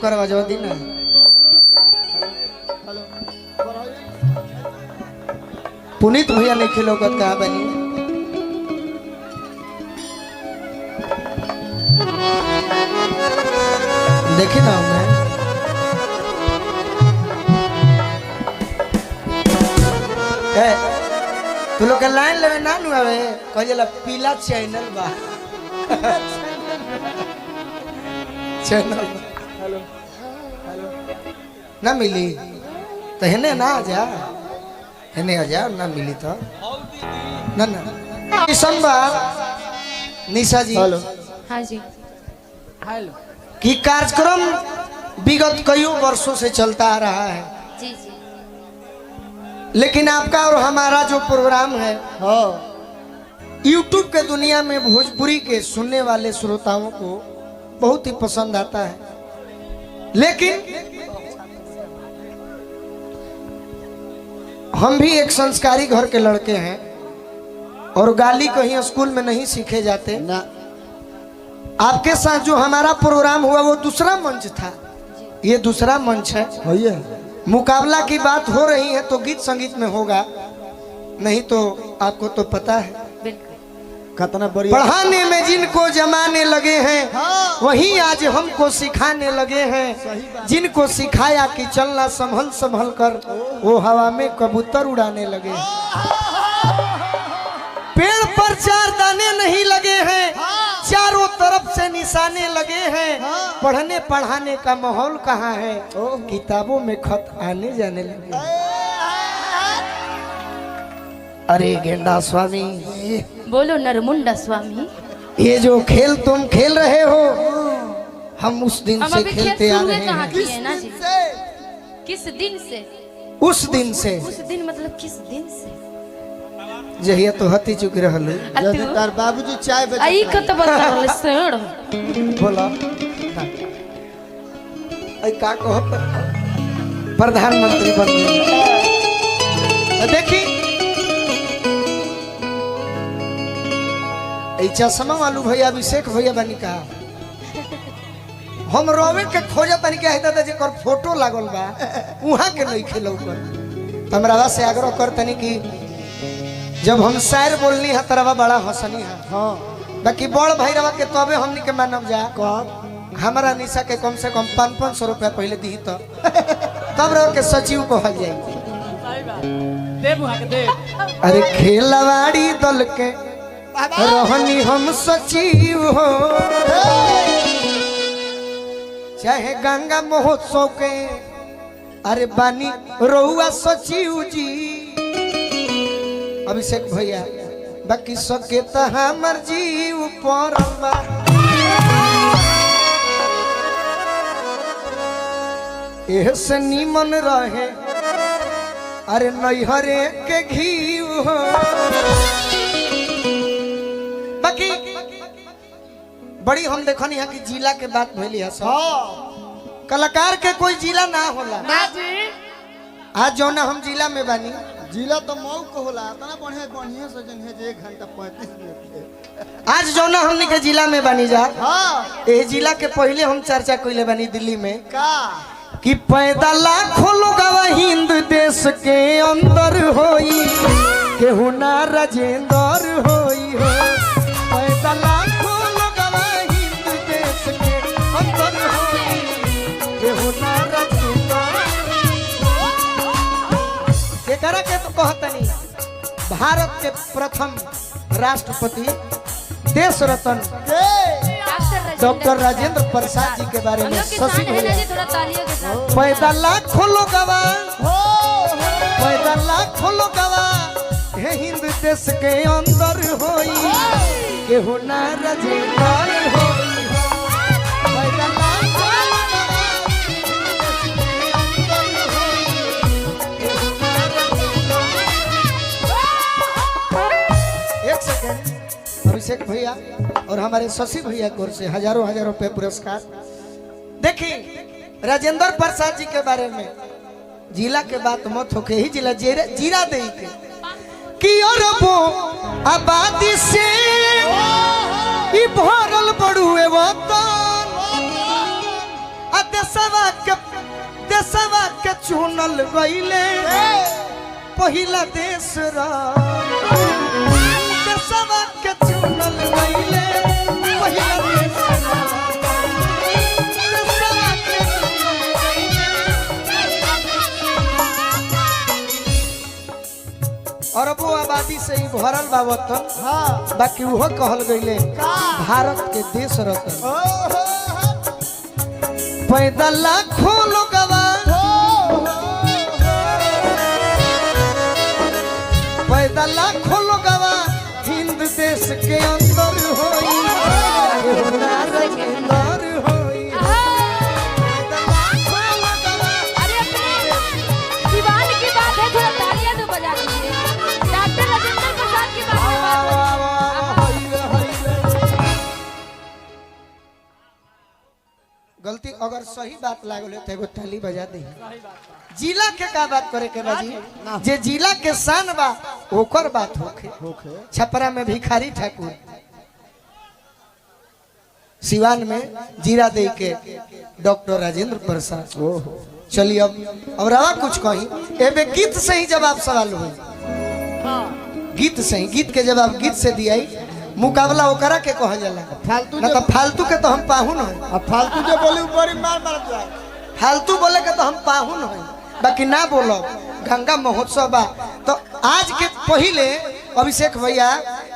कर बजवा दी ना। पुनीत भैया नहीं खिलो कहा बनी देखी ना मैं तू लोग लाइन लेवे ना नु आवे कहला पीला चैनल बा चैनल हेलो हेलो ना मिली तो हेने ना आ जा हेने आ जा ना मिली तो ना ना किशनबा निशा जी हेलो हाँ जी हेलो कि कार्यक्रम विगत कई वर्षों से चलता आ रहा है जी जी लेकिन आपका और हमारा जो प्रोग्राम है हाँ YouTube के दुनिया में भोजपुरी के सुनने वाले श्रोताओं को बहुत ही पसंद आता है लेकिन हम भी एक संस्कारी घर के लड़के हैं और गाली कहीं स्कूल में नहीं सीखे जाते ना आपके साथ जो हमारा प्रोग्राम हुआ वो दूसरा मंच था ये दूसरा मंच है भैया मुकाबला की बात हो रही है तो गीत संगीत में होगा नहीं तो आपको तो पता है बिल्कुल कितना बढ़िया पढ़ाने में जिनको जमाने लगे हैं हाँ। वही आज हमको सिखाने लगे हैं जिनको सिखाया कि चलना संभल संभल कर वो हवा में कबूतर उड़ाने लगे पेड़ पर चार दाने नहीं लगे हैं चारों तरफ से निशाने लगे हैं पढ़ने पढ़ाने का माहौल कहाँ है किताबों में खत आने जाने लगे अरे गेंडा स्वामी बोलो नरमुंडा स्वामी ये जो खेल तुम खेल रहे हो हम उस दिन हम से अभी खेल खेलते आ शुरू रहे कहाँ हैं किए ना जी किस दिन से उस दिन से उस दिन मतलब किस दिन से जहिया तो हती चुक रहल जैसे तार बाबूजी चाय आई बेचता कत बता सर बोला आई का कहो प्रधानमंत्री बन गए देखी ऐ चश्मा वालू भैया अभिषेक भैया बनी का हम रोवे के खोजा तनी के हेता त जेकर फोटो लागल बा उहा के नहीं खेलो पर हमरा से आग्रह कर तनी कि जब हम शायर बोलनी है तरवा बड़ा हंसनी है हाँ बाकी बड़ भैरवा के तबे हमनी के मानव जा कब हमारा निशा के कम से कम 500 रुपया पहले दी तो तब रह के सचिव को हल जाए अरे खेलवाड़ी दल के रहनी हम सचिव हो चाहे गंगा महोत्सव के अरे बानी रहुआ सचिव जी अभिषेक भैया बाकी सके तो हमर जीव पर एह से नीमन रहे अरे नैहरे के घीव हो बाकी बड़ी हम देखनी है कि जिला के बात भइली है सब कलाकार के कोई जिला ना होला ना जी आज जो ना हम जिला में बानी जिला तो मऊ को होला इतना बढ़िया बढ़िया सजन है जे 1 घंटा 35 मिनट आज जो ना हमने के जिला में बानी जा हाँ ए जिला के पहले हम चर्चा कइले बानी दिल्ली में का कि पैदा लाखों लोगवा हिंद देश के अंदर होई केहू ना राजेंद्र होई हो पैदा लाखों लोगवा हिंद देश के अंदर होई केहू ना राजेंद्र एकरा के तो कहतनी भारत के प्रथम राष्ट्रपति देश रत्न डॉक्टर राजेंद्र प्रसाद जी के बारे में शशि भैया थोड़ा तालियों के साथ पैदा लाखों लोगवा पैदा लाखों लोगवा हे हिंद देश के अंदर होई केहू ना राजेंद्र होई पैदा लाखों लोगवा एक सेकंड अभिषेक भैया और हमारे शशि भैया की ओर से हजारों हजारों रुपए पुरस्कार देखिए राजेंद्र प्रसाद जी के बारे में जिला के बात मत होके ही जिला जीरा दे के कि अरबों आबादी से ई भरल बड़ुए वतन देशवा चुनल गईले पहिला देश देशवा के चुनल गईले पहिला देश देशवा के चुनल गईले। अरबो आबादी से ही भरल बा वतन हाँ बाकी वो कहल गईले भारत के देश रतन पैदा लाखों लोगवा पैदा लाखों लोगवा हिंद देश के अंदर होई अंदर होई पैदा लाखों लोगवा। अरे अपने दीवान की बात है, थोड़ा तालियां तो बजा दीजिए। डॉक्टर राजेंद्र प्रसाद की बात है। गलती अगर सही बात लागल तो एगो ताली बजा दे। जिला के का बात करे के बाजी जे जिला के शान बा ओकर बात होखे। छपरा में भिखारी ठाकुर सिवान में जीरा दे के डॉक्टर राजेंद्र प्रसाद। चलिए अब रवा कुछ कही एबे गीत से ही जवाब सवाल हुई। गीत से ही गीत के जवाब गीत से दिया मुकाबला ओकरा के कहल जाला। फालतू ना तो फालतू के तो हम पाहुन है। अब फालतू जो बोली ऊपर मार मार जाए। फालतू बोले के तो हम पाहुन है बाकी ना बोलो गंगा महोत्सव बा तो आज के पहले अभिषेक भैया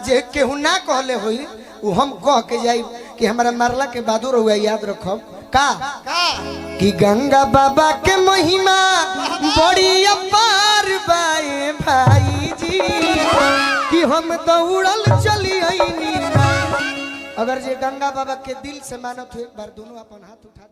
जे केहू ना कहले हुई वो हम कह के जाई कि हमारा मारला के बाद रहुआ याद रखब का कि गंगा बाबा के महिमा बड़ी अपार बाए भाई जी कि हम दौड़ल चली आईनी। अगर जे गंगा बाबा के दिल से मानत हो एक बार दोनों अपन हाथ उठा